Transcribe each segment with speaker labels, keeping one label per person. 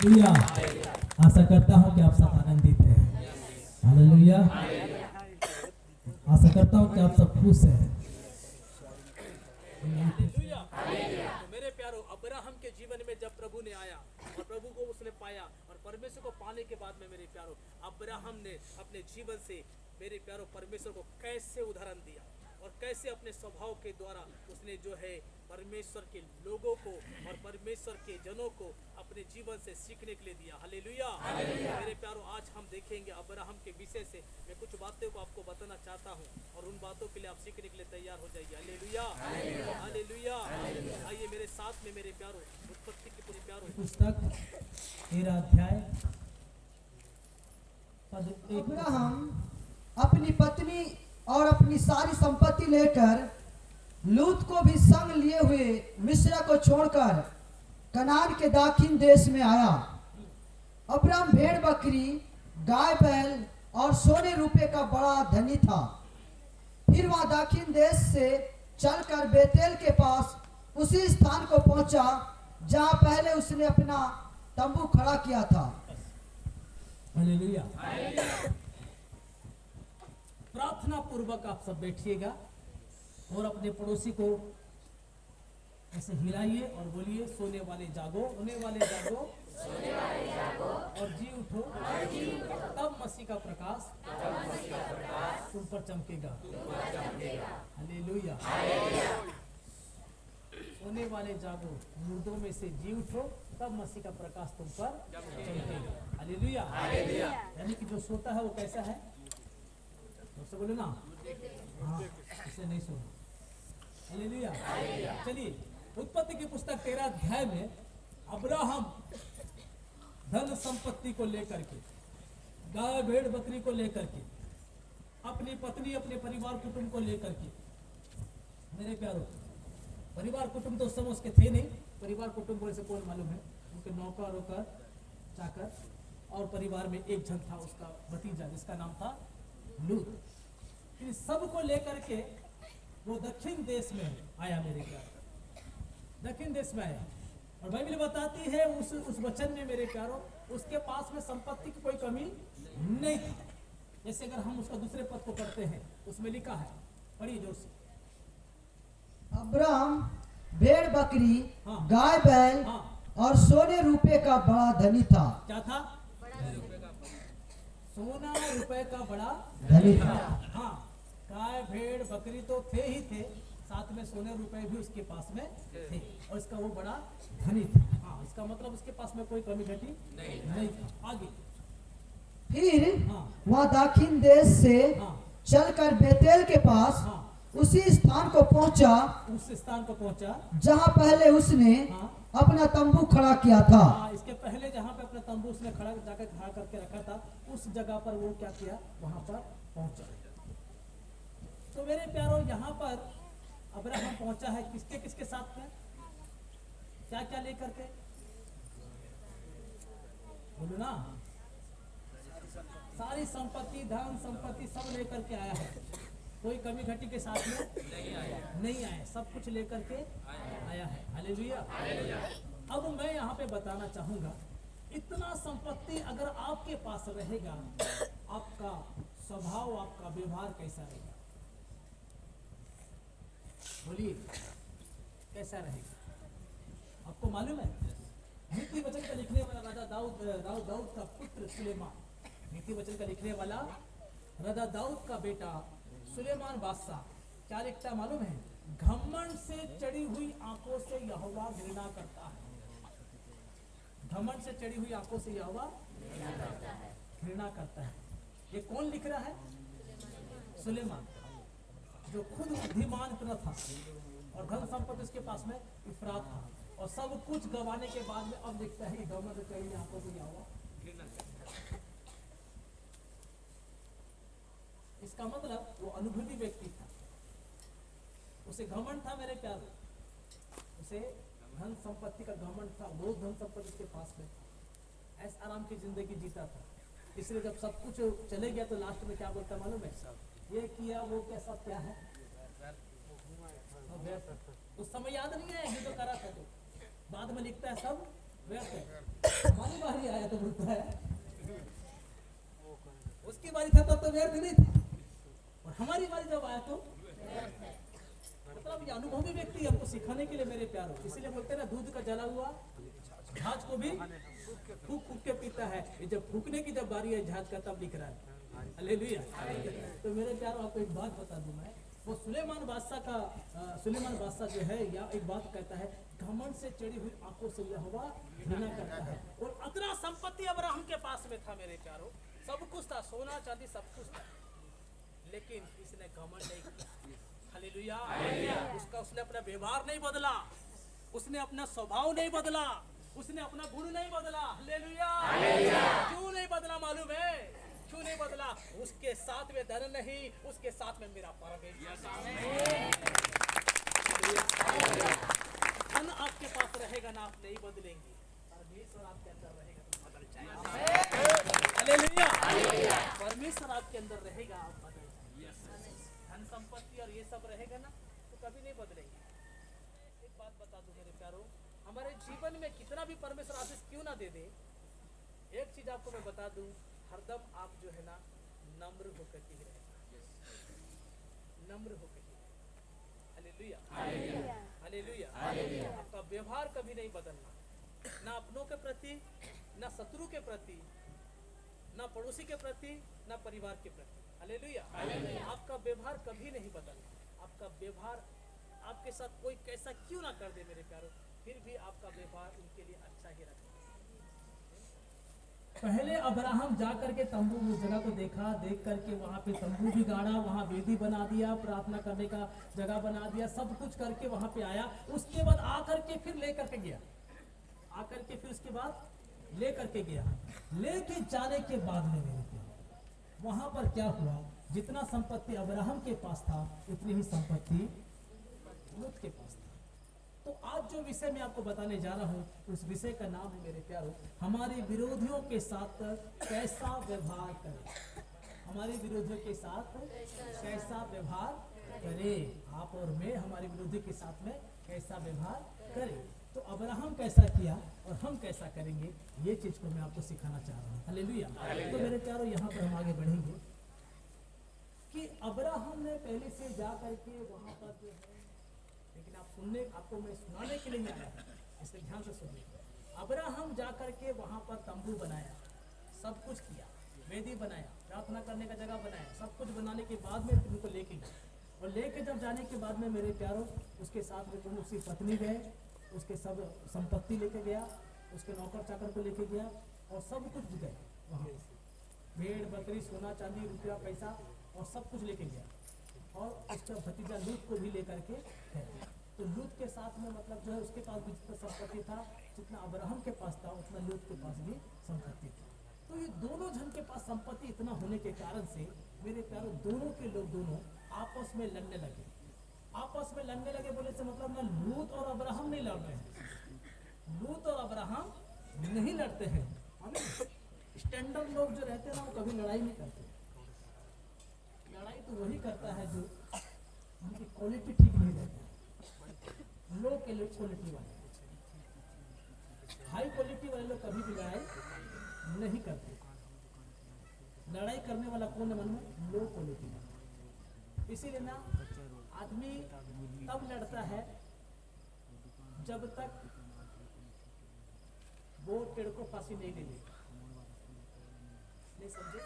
Speaker 1: Hallelujah. आशा करता हूँ कि आप सब आनंदित हैं। हालेलुया। आशा करता हूँ कि आप सब खुश हैं।
Speaker 2: तो मेरे प्यारो, अब्राहम के जीवन में जब प्रभु ने आया और प्रभु को उसने पाया और परमेश्वर को पाने के बाद में मेरे प्यारो, अब्राहम ने अपने जीवन से मेरे प्यारो परमेश्वर को कैसे उदाहरण दिया और कैसे अपने स्वभाव के द्वारा उसने जो है परमेश्वर के लोगों को और परमेश्वर के जनों को अपने जीवन से सीखने के लिए दिया। हालेलुया। मेरे प्यारो, आज हम देखेंगे अब्राहम के विषय से मैं कुछ बातों को आपको बताना चाहता हूँ और उन बातों के लिए आप सीखने के लिए तैयार हो जाइए। हालेलुया। हालेलुया। आइए मेरे साथ में मेरे प्यारो, उत्पत्ति के पूरे प्यारो
Speaker 1: पुस्तक 13 अध्याय पद 1।
Speaker 3: अब्राहम अपनी पत्नी और अपनी सारी संपत्ति लेकर लूत को भी संग लिए हुए मिस्र को छोड़कर कनान के दाखिन देश में आया। अब्राहम भेड़ बकरी, गाय बैल और सोने रुपए का बड़ा धनी था। फिर वह दाखिन देश से चलकर बेतेल के पास उसी स्थान को पहुंचा जहां पहले उसने अपना तंबू खड़ा किया था।
Speaker 1: हालेलुया। प्रार्थना पूर्वक आप सब बैठिएगा और अपने पड़ोसी को ऐसे हिलाइए और बोलिए, सोने वाले जागो, सोने वाले जागो, और जी उठो, तब मसीह का प्रकाश तुम पर चमकेगा। हालेलुया। सोने वाले जागो, मुर्दों में से जी उठो, तब मसीह का प्रकाश तुम पर चमकेगा। हालेलुया। यानी कि जो सोता है वो कैसा है? उससे बोलो ना, हाँ, इसे नहीं सुनो। हालेलुया। चलिए, उत्पत्ति की पुस्तक 13 अध्याय में अब्राहम धन संपत्ति को लेकर के, गाय भेड़ बकरी को लेकर के, अपनी पत्नी अपने परिवार कुटुंब को लेकर के, मेरे प्यारो, परिवार कुटुंब तो उस समय उसके थे नहीं। परिवार कुटुंब बोले से कौन मालूम है? उनके नौकर होकर चाकर और परिवार में एक जन था, उसका भतीजा जिसका नाम था लूत। इन सबको लेकर के वो दक्षिण देश में आया। मेरे प्यारो, दक्षिण देश में आया और बाइबल बताती है उस वचन में मेरे प्यारो, उसके पास में संपत्ति की कोई कमी नहीं थी। जैसे अगर हम उसका दूसरे पद को पढ़ते हैं, उसमें लिखा है, पढ़िए जोर से।
Speaker 3: अब्राहम भेड़ बकरी,
Speaker 1: हाँ।
Speaker 3: गाय बैल
Speaker 1: हाँ।
Speaker 3: और सोने रुपए का बड़ा धनी था।
Speaker 1: क्या था? सोना रुपए का बड़ा
Speaker 3: धनी था।
Speaker 1: हाँ, गाय भेड़ बकरी तो थे ही थे, साथ में सोने रुपए भी उसके पास में थे और इसका वो बड़ा धनी था। हाँ, इसका मतलब उसके पास में कोई कमी घटी नहीं था। आगे
Speaker 3: फिर
Speaker 1: हाँ।
Speaker 3: वह दाखिन देश से
Speaker 1: हाँ।
Speaker 3: चलकर बेतेल के पास
Speaker 1: हाँ।
Speaker 3: उसी स्थान को पहुंचा
Speaker 1: उस स्थान को पहुंचा
Speaker 3: जहां पहले उसने
Speaker 1: हाँ।
Speaker 3: अपना तंबू खड़ा किया था।
Speaker 1: हाँ, इसके पहले जहाँ पे अपना तंबू उसने जाकर खड़ा करके रखा था, उस जगह पर वो क्या किया? वहां पर पहुंचा। तो मेरे प्यारो, यहाँ पर अब्राहम पहुंचा है किसके किसके साथ में? क्या क्या लेकर के? बोलो ना। सारी संपत्ति, धन संपत्ति सब लेकर के आया है। कोई कमी घटी के साथ में नहीं आया, सब कुछ लेकर के आया है। हालेलुया। अब मैं यहाँ पे बताना चाहूंगा, इतना संपत्ति अगर आपके पास रहेगा, आपका स्वभाव, आपका व्यवहार कैसा रहेगा? बोलिए, कैसा रहेगा? आपको मालूम है, नीति वचन का लिखने वाला राजा दाऊद का पुत्र सुलेमान, नीति वचन का लिखने वाला राजा दाऊद का बेटा सुलेमान बादशाह क्या लिखता है मालूम है? घमंड से चढ़ी हुई आंखों से यहोवा घृणा करता है। घमंड से चढ़ी हुई आंखों से यहोवा घृणा करता है। ये कौन लिख रहा है? सुलेमान, जो खुद बुद्धिमान इतना था और धन संपत्ति उसके पास में इफरात था और सब कुछ गंवाने के बाद में अब लिखता है कि घमंड से चढ़ी हुई आंखों से यहोवा घृणा करता है। इसका मतलब वो अनुभवी व्यक्ति था, उसे घमंड था मेरे प्यारे, उसे धन संपत्ति का घमंड था, बहुत धन संपत्ति उसके पास में था, ऐस आराम की जिंदगी जीता था। इसलिए जब सब कुछ चले गया तो लास्ट में क्या बोलता मालूम है? ये किया वो क्या, सब क्या है? उस समय याद नहीं है ये तो करा था, तो बाद में लिखता है सब व्यर्थ है। हमारी बारी आया तो बोलता है उसकी बारी था तब तो व्यर्थ नहीं था, और हमारी बारी जब आया तो मतलब ये अनुभवी व्यक्ति हमको सिखाने के लिए मेरे प्यारो, इसीलिए बोलते हैं ना दूध का जला हुआ जहाज को भी फूक फूक के पीता है। ये जब फूकने की जब बारी है जहाज का तब दिख रहा है। हालेलुया। तो मेरे प्यारो आपको एक बात बता दूं मैं, वो सुलेमान बादशाह जो है या एक बात कहता है, घमंड से चढ़ी हुई आंखों से यहोवा घृणा करता है।
Speaker 2: और अतना संपत्ति अब्राहम के पास में था मेरे प्यारो, सब कुछ था, सोना चांदी सब कुछ था, लेकिन इसने घमंड नहीं किया। हालेलुया। उसने अपना व्यवहार नहीं बदला, उसने अपना स्वभाव नहीं बदला, उसने अपना गुण नहीं बदला। हालेलुया। क्यों नहीं बदला मालूम है? क्यों नहीं बदला? उसके साथ में धन नहीं, उसके साथ में मेरा परमेश्वर है। धन आपके पास रहेगा ना, आप नहीं बदलेंगे, परमेश्वर आपके अंदर रहेगा तो बदल जाएगा। हालेलुया। परमेश्वर आपके अंदर रहेगा, आप बदल जाएंगे। धन संपत्ति और ये सब रहेगा ना तो कभी नहीं बदलेंगे। एक बात बता दूं मेरे प्यारो, हमारे जीवन में कितना भी परमेश्वर आशीष क्यों ना दे दे, एक चीज आपको मैं बता दूं, हरदम आप जो है ना नम्र होकर के ही रहेगा, नम्र होकर के। हालेलुया। हालेलुया। आपका व्यवहार कभी नहीं बदलना, ना अपनों के प्रति, ना शत्रु के प्रति, ना पड़ोसी के प्रति, ना परिवार के प्रति। हालेलुया। आपका व्यवहार कभी नहीं बदलना। आपका व्यवहार आपके साथ कोई कैसा क्यों ना कर दे मेरे प्यारो, फिर भी आपका व्यवहार उनके लिए अच्छा ही रखना।
Speaker 1: पहले अब्राहम जा करके तंबू उस जगह को देखा, देख करके वहां पे तंबू भी गाड़ा, वहां वेदी बना दिया, प्रार्थना करने का जगह बना दिया, सब कुछ करके वहां पे आया। उसके बाद आकर के फिर लेकर के गया, आकर के फिर उसके बाद लेकर के गया। लेके जाने के बाद में मेरे प्यारे वहां पर क्या हुआ, जितना संपत्ति अब्राहम के पास था उतनी ही संपत्ति लूत के पास था। तो आज जो विषय मैं आपको बताने जा रहा हूँ, उस विषय का नाम है मेरे प्यारो, हमारे विरोधियों के साथ कैसा व्यवहार करें। हमारे विरोधियों के साथ कैसा व्यवहार करें। आप और मैं हमारे विरोधी के साथ में कैसा व्यवहार करें। तो अब्राहम कैसा किया और हम कैसा करेंगे, ये चीज को मैं आपको सिखाना चाह रहा हूँ। हालेलुया। तो मेरे प्यारो यहाँ पर हम आगे बढ़ेंगे कि अब्राहम ने पहले से जा करके वहां पर जो है, लेकिन आपको मैं सुनाने के लिए नहीं आया, इसलिए ध्यान से सुनिए। अब्राहम जा करके वहां पर तंबू बनाया, सब कुछ किया, वेदी बनाया, प्रार्थना करने का जगह बनाया, सब कुछ बनाने के बाद में उनको लेके गए। और लेके जब जाने के बाद में मेरे प्यारों उसके साथ में उसकी पत्नी गए, उसके सब संपत्ति लेके गया, उसके नौकर चाकर को लेके गया और सब कुछ गए वहाँ, भेड़ बकरी सोना चांदी रुपया पैसा और सब कुछ लेके गया। और उसका भतीजा लूत को भी लेकर के गए। तो लूत के साथ में मतलब जो है उसके पास भी जितना संपत्ति था, जितना अब्राहम के पास था उतना लूत के पास भी संपत्ति थी। तो ये दोनों जन के पास संपत्ति इतना होने के कारण से मेरे प्यारों दोनों के लोग दोनों आपस में लड़ने लगे। आपस में लड़ने लगे बोले से मतलब ना लूत और अब्राहम नहीं लड़ रहे हैं, लूत और अब्राहम नहीं लड़ते हैं। स्टैंडर्ड लोग जो रहते हैं ना वो कभी लड़ाई नहीं करते। लड़ाई तो वही करता है जो उनकी क्वालिटी ठीक नहीं रहती। लो क्वालिटी वाले, हाई क्वालिटी वाले लोग कभी भी लड़ाई नहीं करते। लड़ाई करने वाला कौन है मन में? लो क्वालिटी वाला। इसीलिए ना आदमी तब लड़ता है जब तक वो पेड़ को फांसी नहीं ले लेगा। नहीं समझे?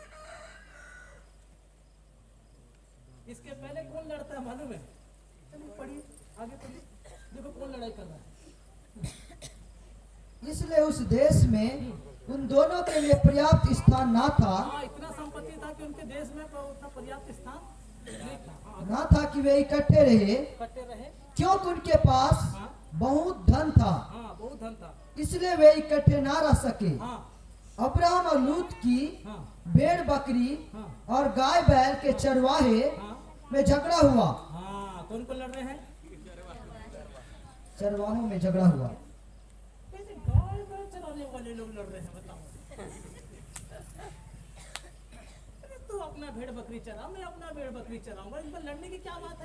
Speaker 1: इसके पहले कौन लड़ता है मालूम है? चलिए पढ़िए, आगे पढ़िए, देखो कौन लड़ाई कर रहा है।
Speaker 3: इसलिए उस देश में उन दोनों के लिए पर्याप्त स्थान ना था।
Speaker 1: हाँ, इतना संपत्ति था कि उनके देश में उतना पर्याप्त स्थान नहीं था।
Speaker 3: ना था कि वे इकट्ठे रहे, क्योंकि उनके पास
Speaker 1: हाँ,
Speaker 3: बहुत धन था।
Speaker 1: हाँ, बहुत धन था,
Speaker 3: इसलिए वे इकट्ठे ना रह सके।
Speaker 1: हाँ,
Speaker 3: अब्राहम और लूत की
Speaker 1: हाँ,
Speaker 3: भेड़ बकरी
Speaker 1: हाँ,
Speaker 3: और गाय बैल के चरवाहे
Speaker 1: हाँ,
Speaker 3: में झगड़ा हुआ।
Speaker 1: हाँ, कौन कौन लड़ रहे हैं?
Speaker 3: चरवाहों में झगड़ा हुआ।
Speaker 1: कैसे गाय बैल चराने वाले लोग लड़ रहे हैं बताओ? अरे तू अपना भेड़ बकरी चरा, मैं अपना भेड़ बकरी चराऊंगा, इन पर लड़ने की क्या बात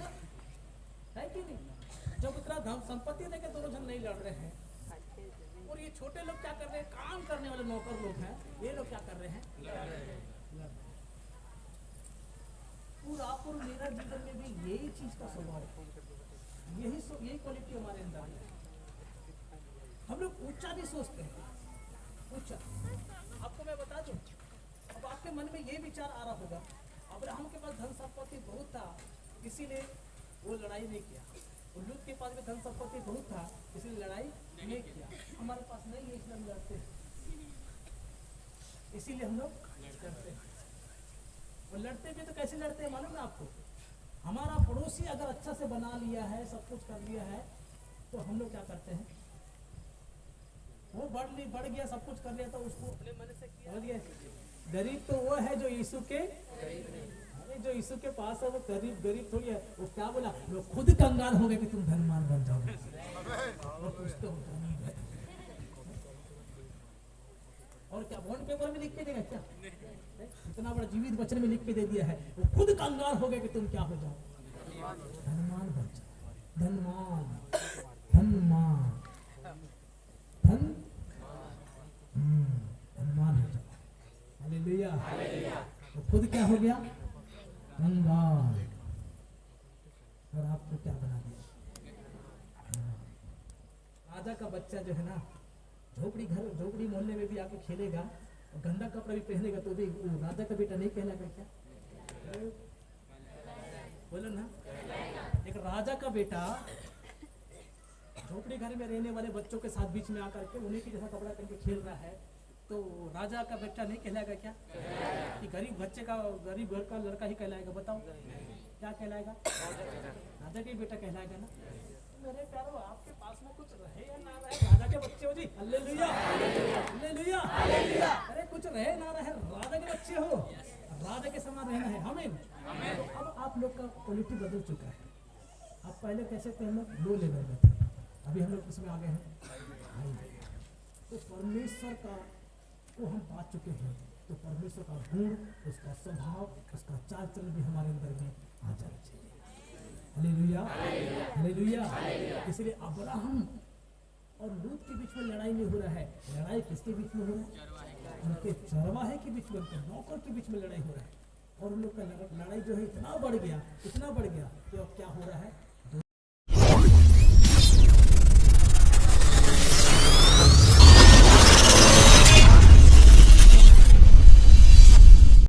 Speaker 1: है कि नहीं? जब उतना धन संपत्ति लेके दोनों जन नहीं लड़ रहे हैं, और ये छोटे लोग क्या कर रहे हैं, काम करने वाले नौकर लोग हैं, ये लोग क्या कर रहे हैं, पूरा मेरा जीवन में भी यही चीज का स्वभाव है, यही क्वालिटी हमारे अंदर है। हम लोग ऊंचा नहीं सोचते हैं, ऊंचा। आपको मैं बता दूं, अब आपके मन में ये विचार आ रहा होगा, अब्राहम के पास धन संपत्ति बहुत था, इसीलिए वो लड़ाई नहीं किया, और लूत के पास भी धन संपत्ति बहुत था, इसलिए लड़ाई नहीं किया। हमारे पास नहीं है इसलिए हम लड़ते हैं, इसीलिए हम लोग लड़ते हैं। और लड़ते भी तो कैसे लड़ते हैं मालूम है आपको, हमारा पड़ोसी अगर अच्छा से बना लिया है, सब कुछ कर लिया है, तो हम लोग क्या करते हैं, वो बढ़ गया, सब कुछ कर लिया, तो उसको अपने मन से किया। गरीब तो वो है जो यीशु के, अरे जो यीशु के पास है वो गरीब थोड़ी है। वो क्या बोला, वो खुद कंगाल हो गए कि तुम धनवान बन जाओगे, वो कुछ तो गरीब है। और क्या बॉन्ड पेपर में लिख के देगा क्या, इतना बड़ा जीवित वचन में लिख के दे दिया है, वो खुद कंगाल हो गए कि तुम क्या हो जाओ, धनवान बन जाओ, धनवान हो जाओ। हालेलुया। तो खुद क्या हो गया, कंगाल, और आपको क्या बना दिया। राजा का बच्चा जो है ना, झोपड़ी मोहल्ले में भी आके खेलेगा और गंदा कपड़ा भी पहनेगा तो भी राजा का बेटा नहीं कहलाएगा क्या, बोलो ना। एक राजा का बेटा झोपड़ी घर में रहने वाले बच्चों के साथ बीच में आकर के उन्हीं की जैसा कपड़ा पहन के खेल रहा है, तो राजा का बेटा नहीं कहलाएगा क्या, कि गरीब घर का लड़का ही कहलाएगा, बताओ क्या कहलाएगा, राजा का बेटा कहलाएगा ना। मेरे प्यारो, आपके पास में कुछ रहे या ना रहे, राजा के बच्चे हो जी, हालेलुया हालेलुया हालेलुया। अरे कुछ रहे ना रहे, राजा के बच्चे हो, राजा के समान रहना है, आमीन। तो अब आप लोग का क्वालिटी बदल चुका है। आप पहले कैसे थे, हम लोग लो लेवल में थे, अभी हम लोग इसमें आ गए हैं। तो परमेश्वर का को हम पा चुके हैं, तो परमेश्वर का गुण, उसका स्वभाव, उसका चाल चलन भी हमारे अंदर में आ जाना चाहिए। Hallelujah hallelujah. इसलिए अब्राहम और लूत के बीच में लड़ाई नहीं हो रहा है, लड़ाई किसके बीच में हो रहा है, उनके चरवाहे के बीच में, उनके नौकर के बीच में लड़ाई हो रहा है। और उन लोग का लड़ाई जो है इतना बढ़ गया कि अब क्या हो रहा है,